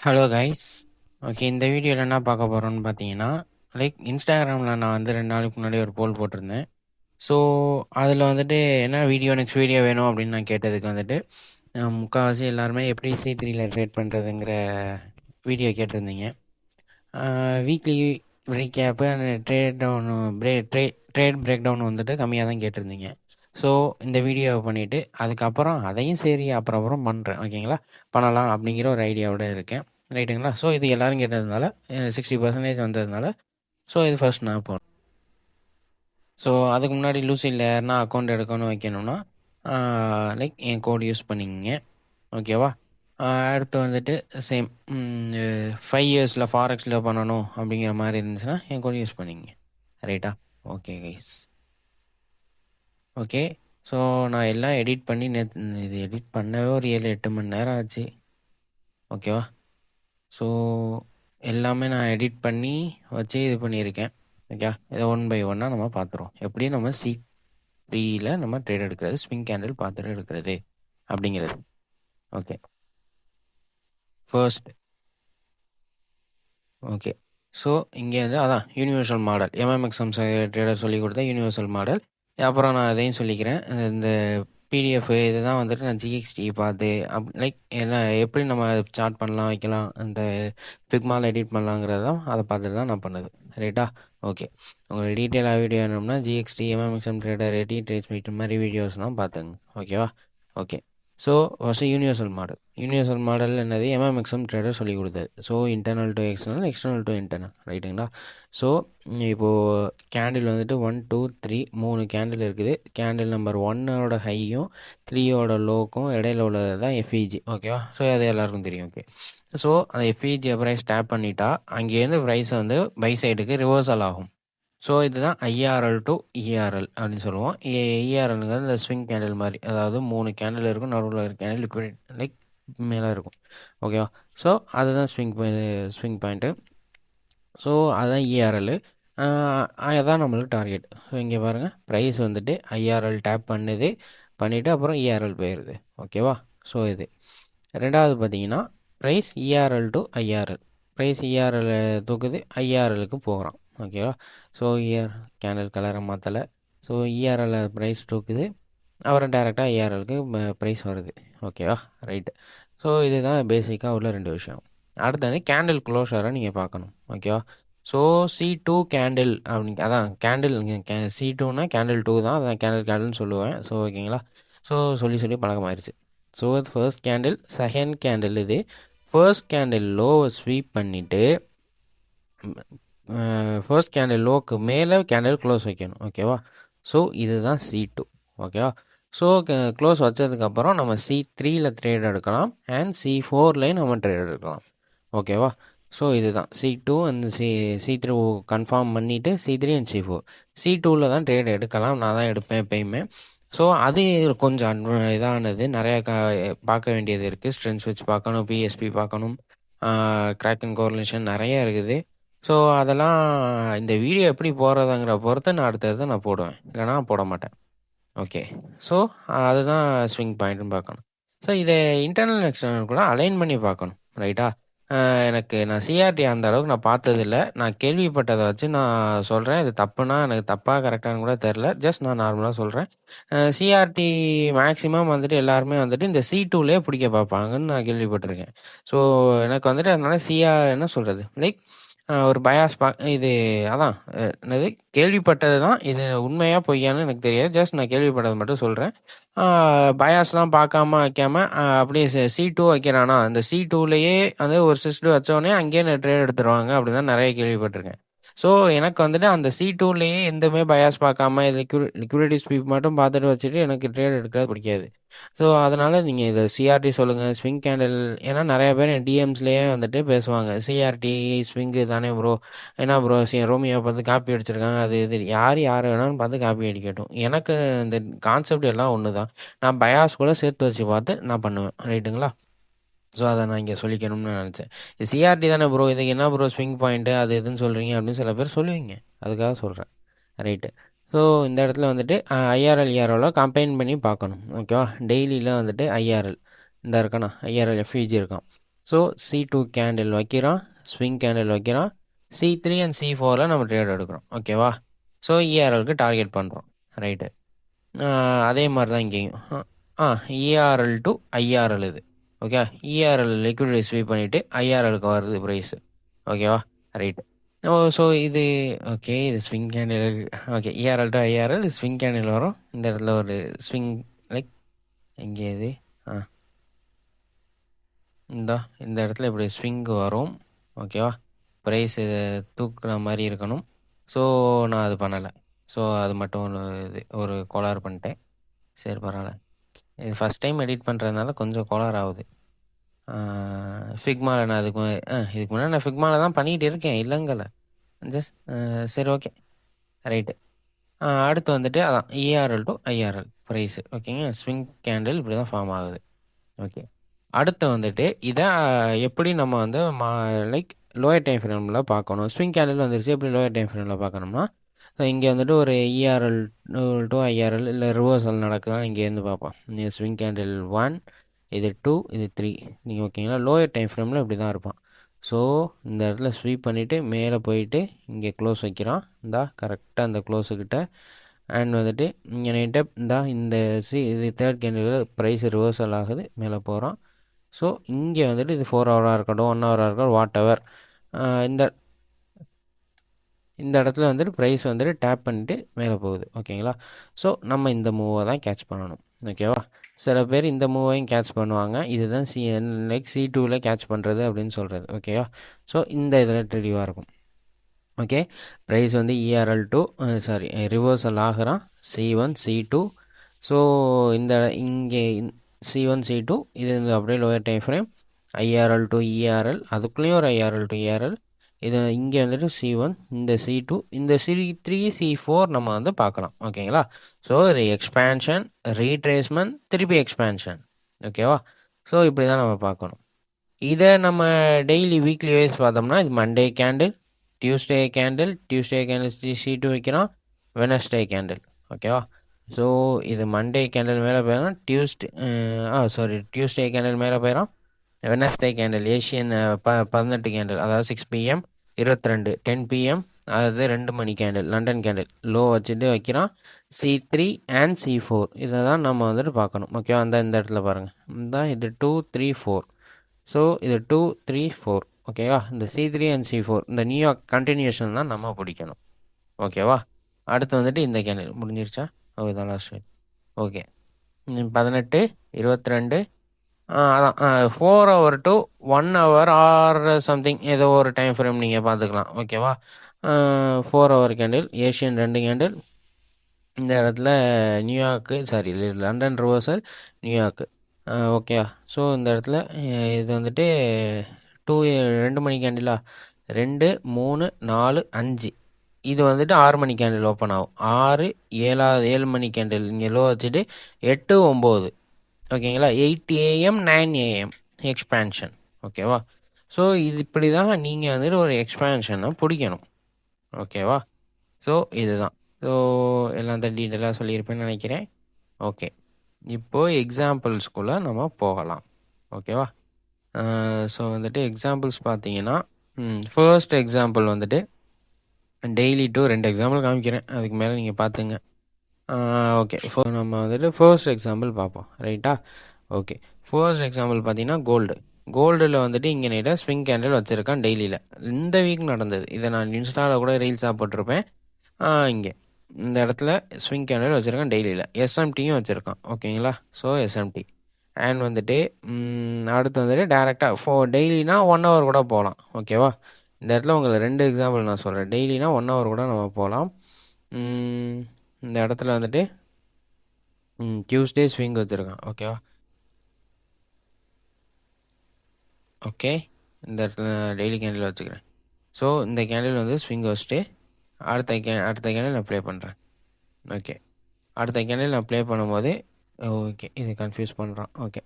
Hello guys. Okay, இந்த வீடியோவில் என்ன பார்க்க போகிறோன்னு பார்த்தீங்கன்னா, இன்ஸ்டாகிராமில் நான் வந்து 2 நாளுக்கு முன்னாடி ஒரு போல் போட்டிருந்தேன். ஸோ அதில் வந்துட்டு என்ன நெக்ஸ்ட் வீடியோ வேணும் அப்படின்னு நான் கேட்டதுக்கு வந்துட்டு முக்கால்வாசி எல்லாருமே எப்படி C3ல ட்ரேட் பண்ணுறதுங்கிற வீடியோ கேட்டிருந்தீங்க. வீக்லி ரீகேப்பு அந்த trade down trade break down வந்துட்டு கம்மியாக தான் கேட்டிருந்தீங்க. ஸோ இந்த வீடியோவை பண்ணிவிட்டு அதுக்கப்புறம் அதையும் சரி அப்புறம் பண்ணுறேன். ஓகேங்களா, பண்ணலாம் அப்படிங்கிற ஒரு ஐடியாவோட இருக்கேன். ரைட்டுங்களா. ஸோ இது எல்லோரும் கேட்டதுனால 60% வந்ததுனால ஸோ இது ஃபர்ஸ்ட் நான் போகிறேன். ஸோ அதுக்கு முன்னாடி லூசியில் யாருன்னா அக்கௌண்ட் எடுக்கணும்னு வைக்கணும்னா என் கோட் யூஸ் பண்ணிங்க. ஓகேவா. அடுத்து வந்துட்டு சேம் 5 இயர்ஸில் ஃபாரெக்ஸில் பண்ணணும் அப்படிங்கிற மாதிரி இருந்துச்சுன்னா என் கோட் யூஸ் பண்ணிங்க. ரைட்டா. Okay guys. ஓகே, ஸோ நான் எல்லாம் எடிட் பண்ணி இது எடிட் பண்ணவே ஒரு 7-8 மணி நேரம் ஆச்சு. ஓகேவா. ஸோ எல்லாமே நான் எடிட் பண்ணி வச்சு இது பண்ணியிருக்கேன். ஓகே, இதை 1 பை 1 நம்ம பார்த்துருவோம். எப்படி நம்ம C3ல நம்ம ட்ரேட் எடுக்கிறது, ஸ்விங் கேண்டில் பார்த்துட்டு எடுக்கிறது அப்படிங்கிறது. Okay, first okay. ஸோ இங்கே வந்து அதான் யூனிவர்சல் மாடல், MMXM ட்ரேடர் சொல்லி கொடுத்த யூனிவர்சல் மாடல். அப்புறம் நான் அதையும் சொல்லிக்கிறேன். இந்த PDF இதுதான் வந்துட்டு நான் GXT பார்த்து என்ன எப்படி நம்ம சார்ட் பண்ணலாம், வைக்கலாம், அந்த ஃபிக்மாவில் எடிட் பண்ணலாங்கிறது தான் அதை பார்த்துட்டு தான் நான் பண்ணது. ரைட்டா. ஓகே, உங்களுக்கு டீட்டெயிலாக வீடியோ வேணும்னா GXT, MMXM trader, trade meet மாதிரி வீடியோஸ் தான் பார்த்துங்க. ஓகேவா. Okay, so first universal model என்னது, MMXM ட்ரேடர் சொல்லி கொடுத்தது. So internal to external, external to internal. ரைட்டுங்களா. ஸோ இப்போது கேண்டில் வந்துட்டு 1 2 3 3 கேண்டில் இருக்குது. கேண்டில் நம்பர் 1ஓட ஹையும் 3ஓட லோக்கும் இடையில உள்ளது தான் FEG. ஓகேவா. ஸோ அது எல்லாருக்கும் தெரியும். ஓகே, ஸோ அந்த FEG ப்ரைஸ் டேப் பண்ணிட்டா அங்கேருந்து ப்ரைஸ் வந்து பை சைடுக்கு ரிவர்சல் ஆகும். ஸோ இதுதான் IRL டு ERL அப்படின்னு சொல்லுவோம். ERLங்கிறது இந்த ஸ்விங் கேண்டில் மாதிரி, அதாவது 3 கேண்டில் இருக்கும், நடுவில் இருக்க கேண்டில் லிக்விட் மேலே இருக்கும். ஓகேவா. ஸோ அதுதான் ஸ்விங் பாயிண்ட்டு. ஸோ அதுதான் ERL. அதுதான் நம்மளுக்கு டார்கெட். ஸோ இங்கே பாருங்கள், ப்ரைஸ் வந்துட்டு IRL டேப் பண்ணிவிட்டு அப்புறம் ERL போயிடுது. ஓகேவா. ஸோ இது ரெண்டாவது பார்த்தீங்கன்னா price ERL to IRL. Price ERL தூக்குது, IRLக்கு போகிறான். ஓகேவா. ஸோ கேண்டில் கலரை மாற்றலை. ஸோ ERL ப்ரைஸ் தூக்குது, அப்புறம் டேரெக்டாக IRLக்கு ப்ரைஸ் வருது. ஓகேவா. ரைட்டு. ஸோ இதுதான் பேசிக்காக உள்ள 2 விஷயம். அடுத்தது கேண்டில் க்ளோஷரை நீங்கள் பார்க்கணும். ஓகேவா. ஸோ C2 கேண்டில் அப்படின்னு அதான் கேண்டில், C2னா கேண்டில் 2 தான், அதான் கேண்டில்னு சொல்லுவேன். ஸோ ஓகேங்களா. ஸோ சொல்லி பழக்கமாயிருச்சு. So first candle, second candle. இது ஃபர்ஸ்ட் கேண்டில் லோவை ஸ்வீப் பண்ணிவிட்டு ஃபர்ஸ்ட் கேண்டில் லோக்கு மேலே கேண்டில் க்ளோஸ் வைக்கணும். ஓகேவா. ஸோ இதுதான் C2. ஓகேவா. ஸோ க்ளோஸ் வச்சதுக்கப்புறம் நம்ம C3ல ட்ரேட் எடுக்கலாம் அண்ட் C4லையும் நம்ம ட்ரேட் எடுக்கலாம். ஓகேவா. ஸோ இதுதான் C2 அந்த C3 கன்ஃபார்ம் பண்ணிவிட்டு C3 அண்ட் C4 தான் ட்ரேட் எடுக்கலாம். நான் தான் எடுப்பேன் எப்பயுமே. ஸோ அது கொஞ்சம் இதானது, நிறையா பார்க்க வேண்டியது இருக்குது. ஸ்ட்ரென்த் வச்சு பார்க்கணும், PSP பார்க்கணும், கிராக் அண்ட் கோரிலேஷன் நிறையா இருக்குது. ஸோ அதெல்லாம் இந்த வீடியோ எப்படி போடுறதுங்கிற பொறுத்து நான் அடுத்தது நான் போடுவேன், இல்லைனா நான் போட மாட்டேன். ஓகே, ஸோ அதுதான் ஸ்விங் பாயிண்ட்டுன்னு பார்க்கணும். ஸோ இதை இன்டர்னல் எக்ஸ்டர்னல் கூட அலைன் பண்ணி பார்க்கணும். ரைட்டா. நான் CRT அந்த அளவுக்கு நான் பார்த்ததில்ல. நான் கேள்விப்பட்டதை வச்சு நான் சொல்கிறேன். இது தப்புனா எனக்கு தப்பாக கரெக்டானு கூட தெரில. ஜஸ்ட் நான் நார்மலாக சொல்கிறேன். CRT மேக்ஸிமம் வந்துட்டு எல்லாருமே வந்துட்டு இந்த C2லேயே பிடிக்க பார்ப்பாங்கன்னு நான் கேள்விப்பட்டிருக்கேன். ஸோ எனக்கு வந்துட்டு அதனால என்ன சொல்கிறது, ஒரு பயாஸ் இது அதான் என்னது கேள்விப்பட்டது தான். இது உண்மையாக பொய்யான்னு எனக்கு தெரியாது. ஜஸ்ட் நான் கேள்விப்பட்டது மட்டும் சொல்கிறேன். பயாஸ்லாம் பார்க்காம வைக்காமல் அப்படியே C2 வைக்கிறானா, அந்த C2லேயே வந்து ஒரு சிஸ்டு வச்சோடனே அங்கேயே ட்ரேட் எடுத்துருவாங்க அப்படின்னு தான் நிறைய கேள்விப்பட்டிருக்கேன். ஸோ எனக்கு வந்துட்டு அந்த C2லேயே எந்தமே பயாஸ் பார்க்காம லிக்விடிட்டி ஸ்வீப் மட்டும் பார்த்துட்டு வச்சுட்டு எனக்கு ட்ரேட் எடுக்கிறது பிடிக்காது. ஸோ அதனால் நீங்கள் இதை CRT சொல்லுங்கள், ஸ்விங் கேண்டில். ஏன்னா நிறைய பேர் என் DMஸ்லேயே வந்துட்டு பேசுவாங்க, CRT ஸ்விங்கு தானே ப்ரோ, ஏன்னா ப்ரோ ரோமியோ பார்த்து காப்பி அடிச்சிருக்காங்க, அது இது யார் வேணாலும் பார்த்து காப்பி அடிக்கட்டும். எனக்கு இந்த கான்செப்ட் எல்லாம் ஒன்று தான். நான் பயாஸ் கூட சேர்த்து வச்சு பார்த்து நான் பண்ணுவேன். ரைட்டுங்களா. ஸோ அதை நான் இங்கே சொல்லிக்கணும்னு நினச்சேன். CRT தானே ப்ரோ, இதுக்கு என்ன ப்ரோ ஸ்விங் பாயிண்ட்டு அது எதுன்னு சொல்கிறீங்க அப்படின்னு சில பேர் சொல்லுவீங்க. அதுக்காக சொல்கிறேன். ரைட்டு. ஸோ இந்த இடத்துல வந்துட்டு IRL ERL கம்பைன் பண்ணி பார்க்கணும். ஓகேவா. டெய்லியில் வந்துட்டு IRL இந்த இருக்கானா, IRL FEG இருக்கான். ஸோ C2 கேண்டில் வைக்கிறோம், ஸ்விங் கேண்டில் வைக்கிறோம். C3 அண்ட் C4ல் நம்ம ட்ரேட் எடுக்கிறோம். ஓகேவா? ஸோ ERLக்கு டார்கெட் பண்ணுறோம். ரைட்டு. அதே மாதிரி தான் இங்கேயும். ERL டு IRL இது. ஓகே, ERL லிக்விடிட்டி ஸ்வீப் பண்ணிவிட்டு IRLக்கு வருது ப்ரைஸு. ஓகேவா? ரைட்டு. ஸோ இது ஓகே, இது swing candle. Okay, ERL to IRL swing candle வரும். இந்த இடத்துல ஒரு ஸ்விங் லைக் எங்கே இது இந்த இடத்துல இப்படி ஸ்விங் வரும். ஓகேவா? ப்ரைஸ் தூக்குற மாதிரி இருக்கணும். ஸோ நான் அது பண்ணலை. ஸோ அது மட்டும் இது ஒரு கோளாறு பண்ணிட்டேன். சரி, பரவாயில்ல. இது ஃபஸ்ட் டைம் எடிட் பண்ணுறதுனால கொஞ்சம் கோளாறு ஆகுது. ஃபிக்மாவில் நான் இதுக்கு முன்னாடி நான் ஃபிக்மாவில் தான் பண்ணிகிட்டு இருக்கேன், இல்லைங்கல்ல. ஜஸ்ட் சரி, ஓகே, ரைட்டு. அடுத்து வந்துட்டு அதான் ERL டு IRL ப்ரைஸு. ஓகேங்க, ஸ்விங் கேண்டில் இப்படி தான் ஃபார்ம் ஆகுது. ஓகே, அடுத்து வந்துட்டு இதை எப்படி நம்ம வந்து லைக் லோயர் டைம் ஃப்ரேமில் பார்க்கணும். ஸ்விங் கேண்டில் வந்துருச்சு, எப்படி லோயர் டைம் ஃப்ரேமில் பார்க்கணும்னா இங்கே வந்துட்டு ஒரு ERL டு IRL இல்லை ரிவர்சல் நடக்குதுன்னா இங்கேருந்து பார்ப்போம். நீங்கள் ஸ்விங் கேண்டில் 1, இது 2, இது 3. நீங்கள் ஓகேங்களா, லோயர் டைம் ஃப்ரேமில் இப்படி தான் இருப்பான். ஸோ இந்த இடத்துல ஸ்வீப் பண்ணிவிட்டு மேலே போயிட்டு இங்கே க்ளோஸ் வைக்கிறான். கரெக்டாக அந்த க்ளோஸுக்கிட்ட அண்ட் வந்துட்டு இங்கே நைட்டு இந்த இது தேர்ட் கேண்டில் ப்ரைஸ் ரிவர்சல் ஆகுது, மேலே போகிறோம். ஸோ இங்கே வந்துட்டு இது 4 ஹவராக இருக்கட்டும், 1 ஹவராக இருக்கட்டும், வாட் எவர், இந்த இடத்துல வந்துட்டு ப்ரைஸ் வந்துட்டு டேப் பண்ணிட்டு மேலே போகுது. ஓகேங்களா? ஸோ நம்ம இந்த மூவை தான் கேட்ச் பண்ணணும். ஓகேவா? சில பேர் இந்த மூவையும் கேட்ச் பண்ணுவாங்க. இதுதான் லைக் C2வில் கேட்ச் பண்ணுறது அப்படின்னு சொல்கிறது. ஓகேவா? ஸோ இந்த இதில் தெளிவாக இருக்கும். ஓகே, ப்ரைஸ் வந்து ERL டு ரிவர்சல் ஆகிறான் C1 C2. ஸோ இந்த இங்கே C1 C2 இது அப்படியே lower time frame. IRL to ERL, அதுக்குள்ளேயும் ஒரு IRL டு ERL. இது இங்கே வந்துட்டு C1, இந்த C2, இந்த C3 C4 நம்ம வந்து பார்க்கலாம். ஓகேங்களா? ஸோ இது எக்ஸ்பேன்ஷன், ரீட்ரேஸ்மெண்ட், திருப்பி எக்ஸ்பேன்ஷன். ஓகேவா? ஸோ இப்படி தான் நம்ம பார்க்கணும். இதை நம்ம டெய்லி வீக்லி வைஸ் பார்த்தோம்னா இது Monday candle, Tuesday candle C2 வைக்கிறோம், வெனஸ்டே கேண்டில். ஓகேவா? ஸோ இது மண்டே கேண்டில் மேலே போயிடும், டியூஸ்டே கேண்டில் மேலே போயிடும், வெனஸ்டே கேண்டில் ஏஷியன் 18 கேண்டில், அதாவது 6 PM 22 10 PM, அதாவது 2 மணி கேண்டில் லண்டன் கேண்டில் லோ வச்சுட்டு வைக்கிறான். C3 அண்ட் C4 இதை தான் நம்ம வந்துட்டு பார்க்கணும். ஓகேவா? இந்த இடத்துல பாருங்கள், இது 2 3 4. ஸோ இது 2 3 4. ஓகேவா? இந்த C3 அண்ட் C4 இந்த நியூயார்க் கண்டினியூஷன் தான் நம்ம பிடிக்கணும். ஓகேவா? அடுத்து வந்துட்டு இந்த கேண்டில் முடிஞ்சிருச்சா? இதான் லாஸ்ட். ஓகே, 18 22. அதான் 4 hour to 1 hour or something, ஏதோ ஒரு டைம் ஃப்ரேம் நீங்கள் பார்த்துக்கலாம். ஓகேவா? 4 ஹவர் கேண்டில், ஏஷியன் 2 கேண்டில், இந்த இடத்துல நியூயார்க்கு லண்டன் ரிவர்சல், நியூயார்க்கு. ஓகேவா? ஸோ இந்த இடத்துல இது வந்துட்டு 2 மணி கேண்டிலா, 2 3 4 5. இது வந்துட்டு 6 மணி கேண்டில் ஓப்பன் ஆகும். 6 7 மணி கேண்டில் இங்கே லோ வச்சுட்டு 8 9. ஓகேங்களா? 8 AM 9 AM எக்ஸ்பேன்ஷன். ஓகேவா? ஸோ இது இப்படி தான் நீங்கள் வந்துட்டு ஒரு எக்ஸ்பேன்ஷனை பிடிக்கணும். ஓகேவா? ஸோ இதுதான். ஸோ எல்லாம் தான் டீட்டெயிலாக சொல்லியிருப்பேன்னு நினைக்கிறேன். ஓகே, இப்போது எக்ஸாம்பிள்ஸ்குள்ளே நம்ம போகலாம். ஓகேவா? ஸோ வந்துட்டு எக்ஸாம்பிள்ஸ் பார்த்தீங்கன்னா ஃபர்ஸ்ட் எக்ஸாம்பிள் வந்துட்டு டெய்லி 2 எக்ஸாம்பிள் காமிக்கிறேன், அதுக்கு மேலே நீங்கள் பார்த்துங்க. ஓகே, நம்ம வந்துட்டு ஃபர்ஸ்ட் எக்ஸாம்பிள் பார்ப்போம். ரைட்டா? ஓகே, ஃபர்ஸ்ட் எக்ஸாம்பிள் பார்த்தீங்கன்னா கோல்டில் வந்துட்டு இங்கே நைட்டாக ஸ்விங் கேண்டில் வச்சுருக்கான் டெய்லியில். இந்த வீக் நடந்தது. இதை நான் இன்ஸ்டாவில் கூட ரீல்ஸாக போட்டிருப்பேன். இங்கே இந்த இடத்துல ஸ்விங் கேண்டில் வச்சுருக்கான் டெய்லியில், SMTயும் வச்சுருக்கான். ஓகேங்களா? ஸோ SMT அண்ட் வந்துட்டு அடுத்து வந்துட்டு டேரெக்டாக டெய்லினா 1 ஹவர் கூட போகலாம். ஓகேவா? இந்த இடத்துல உங்களுக்கு 2 எக்ஸாம்பிள் நான் சொல்கிறேன். டெய்லினா 1 ஹவர் கூட நம்ம போகலாம். இந்த இடத்துல வந்துட்டு டியூஸ்டே ஸ்விங் வச்சுருக்கான். ஓகேவா? ஓகே, இந்த இடத்துல டெய்லி கேண்டில் வச்சுக்கிறேன். ஸோ இந்த கேண்டில் வந்து ஸ்விங் வச்சுட்டு அடுத்த கேண்டில் நான் ப்ளே பண்ணுறேன். ஓகே, அடுத்த கேண்டில் நான் ப்ளே பண்ணும்போது ஓகே, இது கன்ஃபியூஸ் பண்ணுறான். ஓகே,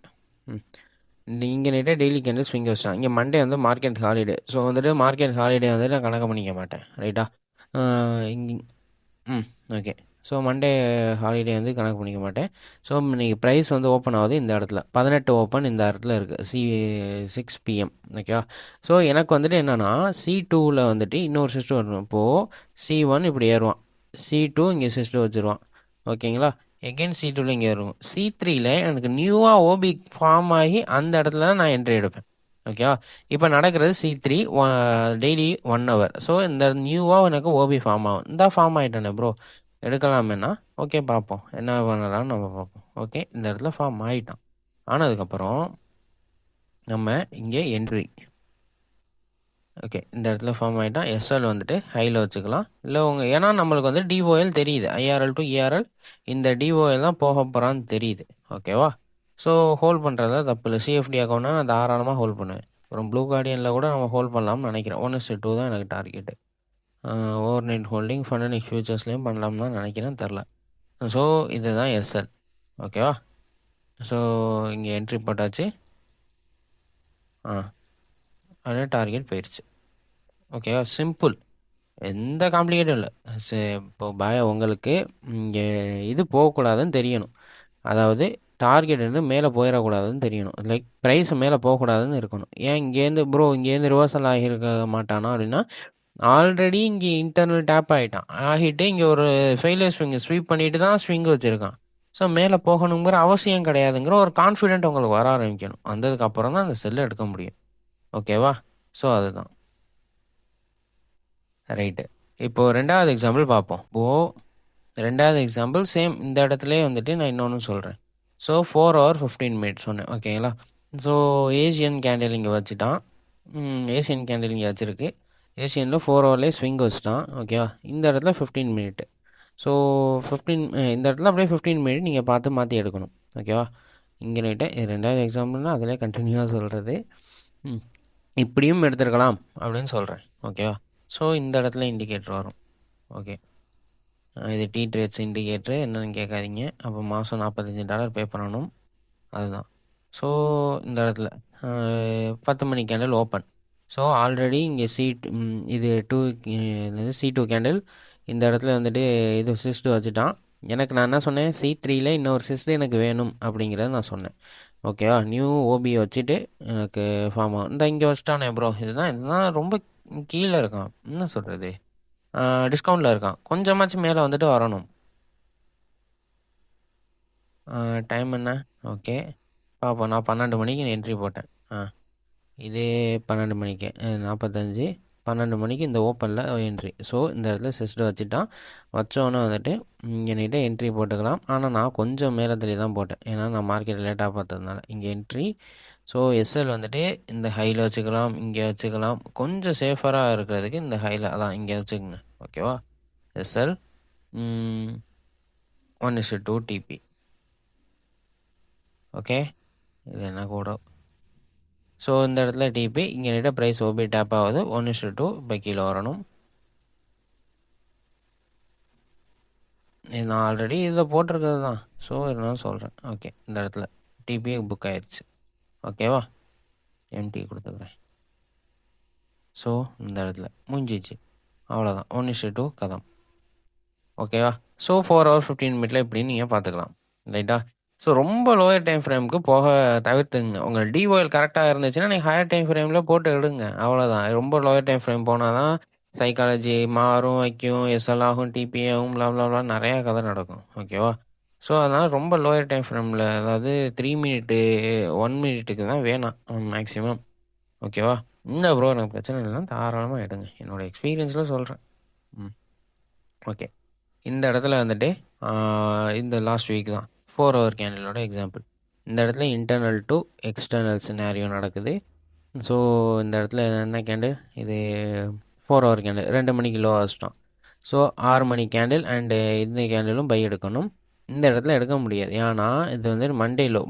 இங்கே நைட்டாக டெய்லி கேண்டில் ஸ்விங் வச்சிட்டான். இங்கே மண்டே வந்து மார்க்கெட் ஹாலிடே. ஸோ வந்துட்டு மார்க்கெட் ஹாலிடே வந்துட்டு நான் கணக்கு பண்ணிக்க மாட்டேன். ரைட்டா? இங்கே ஓகே, ஸோ மண்டே ஹாலிடே வந்து கணக்கு பண்ணிக்க மாட்டேன். ஸோ இன்றைக்கி ப்ரைஸ் வந்து ஓப்பன் ஆகுது இந்த இடத்துல 18 ஓப்பன் இந்த இடத்துல இருக்குது C6 PM. ஓகேவா. ஸோ எனக்கு வந்துட்டு என்னென்னா C2வில் வந்துட்டு இன்னொரு சிஸ்டம் வரணும். இப்போது C1 இப்படி ஏறுவான், C2 இங்கே சிஸ்டம் வச்சுருவான். ஓகேங்களா. எகெயின் C2வில் இங்கே வரும். C3யில் எனக்கு நியூவாக ஓபி ஃபார்ம் ஆகி அந்த இடத்துல தான் நான் என்ட்ரி எடுப்பேன். ஓகேவா. இப்போ நடக்கிறது C3 டெய்லி 1 hour. ஸோ இந்த நியூவாக எனக்கு ஓபி ஃபார்ம் ஆகும். இந்த ஃபார்ம் ஆகிட்டேனே ப்ரோ, எடுக்கலாமேனா ஓகே பார்ப்போம் என்ன பண்ணலாம்னு நம்ம பார்ப்போம். ஓகே, இந்த இடத்துல ஃபார்ம் ஆகிட்டான். ஆனதுக்கப்புறம் நம்ம இங்கே என்ட்ரி. ஓகே, இந்த இடத்துல ஃபார்ம் ஆகிட்டான். SL வந்துட்டு ஹையில் வச்சுக்கலாம். இல்லை ஏன்னா நம்மளுக்கு வந்து DOL தெரியுது, IRL டு ERL இந்த DOL தான் போக போகிறான்னு தெரியுது. ஓகேவா. ஸோ ஹோல்ட் பண்ணுறதா தப்பு இல்லை. CFD அக்கௌண்ட்னா நான் தாராளமாக ஹோல்ட் பண்ணுவேன். அப்புறம் ப்ளூ கார்டியனில் கூட நம்ம ஹோல்ட் பண்ணலாம்னு நினைக்கிறேன். 1:2 தான் எனக்கு target. Overnight holding fund and ஃபியூச்சர்ஸ்லேயும் பண்ணலாம்னு தான் நினைக்கிறேன், தெரில. ஸோ இதுதான் SL. ஓகேவா. ஸோ இங்கே என்ட்ரி போட்டாச்சு. அப்படியே டார்கெட் போயிடுச்சு. ஓகேவா. சிம்பிள், எந்த காம்ப்ளிகேட்டும் இல்லை. இப்போ உங்களுக்கு இங்கே இது போகக்கூடாதுன்னு தெரியணும். அதாவது டார்கெட் வந்து மேலே போயிடக்கூடாதுன்னு தெரியணும். லைக் ப்ரைஸ் மேலே போகக்கூடாதுன்னு இருக்கணும். ஏன் இங்கேருந்து ப்ரோ இங்கேருந்து ரிவர்சல் ஆகியிருக்க மாட்டானா அப்படின்னா, ஆல்ரெடி இங்கே இன்டர்னல் டேப் ஆகிட்டு இங்கே ஒரு ஃபெயிலியர் ஸ்வீப் பண்ணிட்டு தான் ஸ்விங் வச்சுருக்கான். ஸோ மேலே போகணுங்கிற அவசியம் கிடையாதுங்கிற ஒரு கான்ஃபிடென்ட் உங்களுக்கு வர ஆரம்பிக்கணும். வந்ததுக்கப்புறம் தான் அந்த செல்லை எடுக்க முடியும். ஓகேவா. ஸோ அதுதான் ரைட்டு. இப்போது ரெண்டாவது எக்ஸாம்பிள் பார்ப்போம். ரெண்டாவது எக்ஸாம்பிள் சேம் இந்த இடத்துலேயே வந்துட்டு நான் இன்னொன்று சொல்கிறேன். ஸோ 4 hour 15 minutes சொன்னேன். ஓகேங்களா. ஸோ ஏஷியன் கேண்டில் இங்கே வச்சுட்டான். ஏஷியன் கேண்டில் இங்கே வச்சுருக்கு. ஏஷியனில் 4 hourலேயே ஸ்விங் வச்சுட்டான். ஓகேவா. இந்த இடத்துல 15 minute. ஸோ 15 இந்த இடத்துல அப்படியே 15 minute நீங்கள் பார்த்து மாற்றி எடுக்கணும். ஓகேவா. இங்கே நைட்டு ரெண்டாவது எக்ஸாம்பிள்னால் அதிலே கண்டினியூவாக சொல்கிறது. இப்படியும் எடுத்துருக்கலாம் அப்படின்னு சொல்கிறேன். ஓகேவா. ஸோ இந்த இடத்துல இண்டிகேட்டர் வரும். ஓகே, இது T-Trades இண்டிகேட்ரு என்னென்னு கேட்காதீங்க. அப்போ மாதம் $45 பே பண்ணணும், அதுதான். ஸோ இந்த இடத்துல 10 மணி கேண்டில் ஓப்பன். ஸோ ஆல்ரெடி இங்கே இது C2 கேண்டில் இந்த இடத்துல வந்துட்டு இது சிஸ்ட்டு வச்சுட்டான். எனக்கு நான் என்ன சொன்னேன், C3யில் இன்னொரு சிஸ்ட்டு எனக்கு வேணும் அப்படிங்கிறத நான் சொன்னேன். ஓகேவா. நியூ ஓபி வச்சுட்டு எனக்கு ஃபார்ம் ஆகும். இந்த இங்கே வச்சுட்டானே ப்ரோ, இதுதான் ரொம்ப கீழே இருக்கான். என்ன சொல்கிறது, டிஸ்கவுண்ட்டில் இருக்கான். கொஞ்சமாச்சும் மேலே வந்துட்டு வரணும். டைம் என்ன, ஓகே பார்ப்போம். நான் 12 மணிக்கு என்ட்ரி போட்டேன். இதே 12 மணிக்கு 45 12 மணிக்கு இந்த ஓப்பனில் என்ட்ரி. ஸோ இந்த இடத்துல சிஸ்ட்டு வச்சுட்டான். வச்சோன்னே வந்துட்டு என்கிட்ட என்ட்ரி போட்டுக்கலாம். ஆனால் நான் கொஞ்சம் மேலே தள்ளி தான் போட்டேன், ஏன்னா நான் மார்க்கெட் லேட்டாக பார்த்ததுனால. இங்கே என்ட்ரி. ஸோ SL வந்துட்டு இந்த ஹையில் வச்சுக்கலாம், இங்கே வச்சுக்கலாம். கொஞ்சம் சேஃபராக இருக்கிறதுக்கு இந்த ஹையில் அதான் இங்கே வச்சுக்கோங்க. ஓகேவா. SL 1:2 TP. ஓகே, இது என்ன கூட. ஸோ இந்த இடத்துல டிபி, இங்கே நீட்ட ப்ரைஸ் ஓபி டேப் ஆகுது. 1:2 இப்போ கீழே வரணும். நான் ஆல்ரெடி இதில் போட்டிருக்கிறது தான், ஸோ இருந்தாலும் சொல்கிறேன். ஓகே, இந்த இடத்துல டிபி புக் ஆயிடுச்சு. ஓகேவா. எம்டி கொடுத்துக்கிறேன். ஸோ இந்த இடத்துல முடிஞ்சிச்சு, அவ்வளோதான். 1:2 கதம். ஓகேவா. ஸோ 4 hour 15 minute இப்படின்னு நீங்கள் பார்த்துக்கலாம், ரைட்டா. ஸோ ரொம்ப லோயர் டைம் ஃப்ரேமுக்கு போக தவிர்த்துங்க. உங்கள் DOL கரெக்டாக இருந்துச்சுன்னா நீங்கள் ஹையர் டைம் ஃப்ரேமில் போட்டு எடுங்க, அவ்வளோதான். ரொம்ப லோயர் டைம் ஃப்ரேம் போனால் தான் சைக்காலஜி மாறும், வைக்கும், SL ஆகும், TP ஆகும், ப்ளாப்லாம் நிறையா கதை நடக்கும். ஓகேவா. ஸோ அதனால் ரொம்ப லோயர் டைம் ஃப்ரேமில், அதாவது 3 minute 1 minute தான் வேணாம் மேக்ஸிமம். ஓகேவா. இந்த ப்ரோ எனக்கு பிரச்சனை இல்லைன்னா தாராளமாக எடுங்க, என்னோடய எக்ஸ்பீரியன்ஸில் சொல்கிறேன். ஓகே, இந்த இடத்துல வந்துட்டு இந்த லாஸ்ட் வீக் தான் 4 hour கேண்டிலோட எக்ஸாம்பிள். இந்த இடத்துல இன்டர்னல் டு எக்ஸ்டர்னல் சினாரியோ நடக்குது. ஸோ இந்த இடத்துல என்ன கேண்டில், இது 4 hour கேண்டில் 2 மணிக்கு லோ வச்சிட்டோம். ஸோ 6 மணி கேண்டில் அண்டு இந்த கேண்டிலும் பை எடுக்கணும். இந்த இடத்துல எடுக்க முடியாது, ஏன்னா இது வந்துட்டு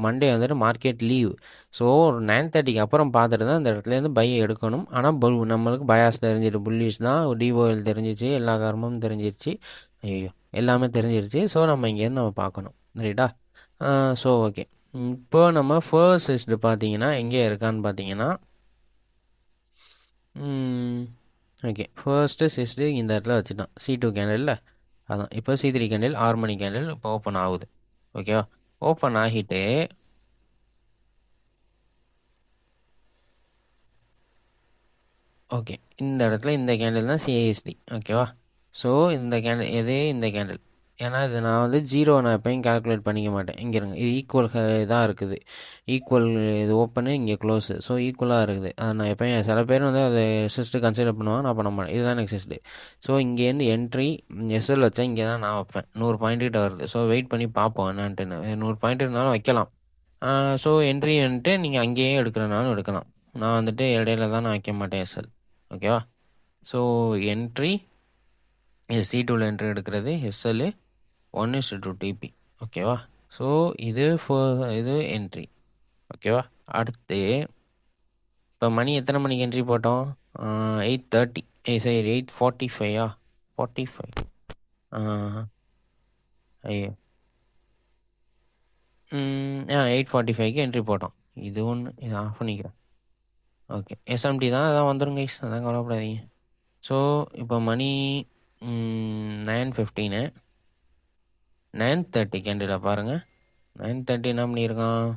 மண்டே வந்துட்டு மார்க்கெட் லீவ். ஸோ ஒரு 9:30க்கு அப்புறம் பார்த்துட்டு தான் இந்த இடத்துலேருந்து பை எடுக்கணும். ஆனால் நம்மளுக்கு பயாஸ் தெரிஞ்சிட்டு, புல்லிஷ் தான், DOL தெரிஞ்சிச்சு, எல்லா காரணமும் தெரிஞ்சிருச்சு, ஐயோ எல்லாமே தெரிஞ்சிருச்சு. ஸோ நம்ம இங்கேருந்து நம்ம பார்க்கணும், ரைட்டா. ஸோ ஓகே, இப்போ நம்ம ஃபர்ஸ்ட் சிஸ்ட் பார்த்தீங்கன்னா எங்கே இருக்கான்னு பார்த்தீங்கன்னா, ஓகே ஃபர்ஸ்ட்டு சிஸ்ட்டு இந்த இடத்துல வச்சுட்டான். C2 கேண்டில் அதான் இப்போ C3 கேண்டில் 6 மணி கேண்டில் இப்போ ஓப்பன் ஆகுது. ஓகேவா? ஓப்பன் ஆகிட்டு ஓகே, இந்த இடத்துல இந்த கேண்டில் தான் சிஐஎஸ்டி. ஓகேவா? ஸோ இந்த கேண்டில் இந்த கேண்டில், ஏன்னா இது நான் வந்து ஜீரோ நான் எப்பயும் கால்குலேட் பண்ணிக்க மாட்டேன். இங்கே இருங்க, இது ஈக்குவல் தான் இருக்குது. ஈக்குவல் இது ஓப்பனு, இங்கே க்ளோஸு. ஸோ ஈக்குவலாக இருக்குது. அது நான் எப்பயும் சில பேர் வந்து அதை சிஸ்ட்டு கன்சிடர் பண்ணுவாங்க, நான் பண்ண மாட்டேன். இதுதான் எனக்கு சிஸ்ட்டு. ஸோ இங்கேருந்து என்ட்ரி எஸ்எல் வச்சா இங்கே தான் நான் வைப்பேன். 100 பாயிண்ட் கிட்ட வருது. ஸோ வெயிட் பண்ணி பார்ப்போம் என்னான்ட்டுன்னு. 100 பாயிண்ட் இருந்தாலும் வைக்கலாம். ஸோ என்ட்ரி வந்துட்டு நீங்கள் அங்கேயே எடுக்கிறனாலும் எடுக்கலாம். நான் வந்துட்டு இடையில தான் நான் வைக்க மாட்டேன் எஸ்எல். ஓகேவா? ஸோ என்ட்ரி இது C2வில் என்ட்ரி எடுக்கிறது, எஸ்எல் 1:2 டிபி. ஓகேவா? ஸோ இது என்ட்ரி. ஓகேவா? அடுத்து இப்போ மணி எத்தனை மணிக்கு என்ட்ரி போட்டோம்? 8:30 சரி 8:45 45. ஐயோ 8:45க்கு என்ட்ரி போட்டோம். இது ஒன்று, இதை ஆஃப் பண்ணிக்கிறேன். ஓகே, எஸ்எம்டி தான், அதான் வந்துடும் கைஸ், அதான் கவலைப்படாதீங்க. ஸோ இப்போ மணி 9:15. 9:30 கேண்டில் பாருங்கள். 9:30 என்ன பண்ணியிருக்கான்?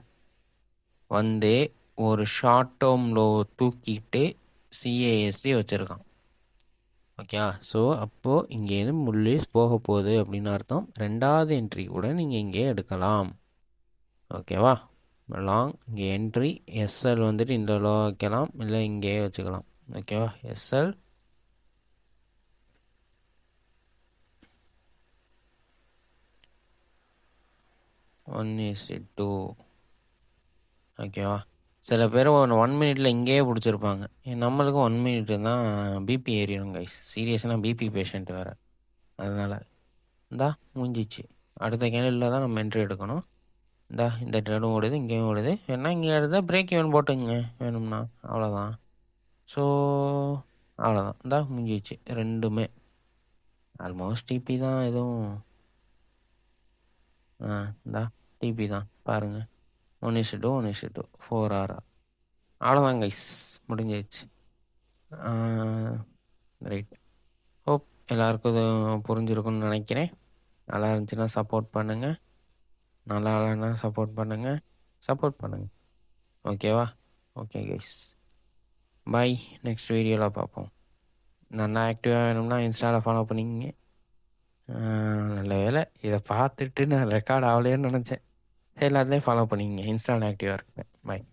வந்து ஒரு ஷார்ட் டேர்ம் லோ தூக்கிட்டு சிஏஎஸ்டி வச்சுருக்கான். ஓகே, ஸோ அப்போது இங்கேருந்து முள்ளிஸ் போக போகுது அப்படின்னு அர்த்தம். ரெண்டாவது என்ட்ரி கூட நீங்கள் இங்கே எடுக்கலாம். ஓகேவா? லாங் இங்கே என்ட்ரி எஸ்எல் வந்துட்டு இந்த லோ வைக்கலாம், இல்லை இங்கேயே வச்சுக்கலாம். ஓகேவா? எஸ்எல் 1:2. ஓகேவா? சில பேர் 1 மினிட்ல இங்கேயே பிடிச்சிருப்பாங்க. நம்மளுக்கு 1 மினிட் தான் பிபி ஏறிடும் கைஸ். சீரியஸாக பிபி பேஷண்ட் வேறு. அதனால் இந்தா முடிஞ்சிச்சு. அடுத்த கேண்டில் தான் நம்ம என்ட்ரி எடுக்கணும். இந்த ட்ரெடும் ஓடுது, இங்கேயும் ஓடுது. வேணா இங்கே எடுத்தால் பிரேக் ஈவன் போட்டுங்க வேணும்னா, அவ்வளோதான். ஸோ அவ்வளோதான், முடிஞ்சிச்சு. ரெண்டுமே ஆல்மோஸ்ட் டிபி தான். எதுவும் டிபி தான் பாருங்கள். 1:2 1:2 4 hour. அவ்வளோதான் கைஸ், முடிஞ்சிச்சு. ரைட், ஹோப் எல்லாருக்கும் இது புரிஞ்சிருக்குன்னு நினைக்கிறேன். நல்லா இருந்துச்சுன்னா சப்போர்ட் பண்ணுங்கள், நல்லா இல்லைன்னா சப்போர்ட் பண்ணுங்கள். ஓகேவா? ஓகே கைஸ், பாய். நெக்ஸ்ட் வீடியோவில் பார்ப்போம். நல்லா ஆக்டிவாக வேணும்னா இன்ஸ்டாவில் ஃபாலோ பண்ணிங்க. நல்ல வேலை, இதை பார்த்துட்டு நான் ரெக்கார்ட் ஆகலையேன்னு நினச்சேன். சரி, எல்லாத்துலேயும் ஃபாலோ பண்ணிங்க. இன்ஸ்டாவில் ஆக்டிவாக இருப்பேன். பாய்.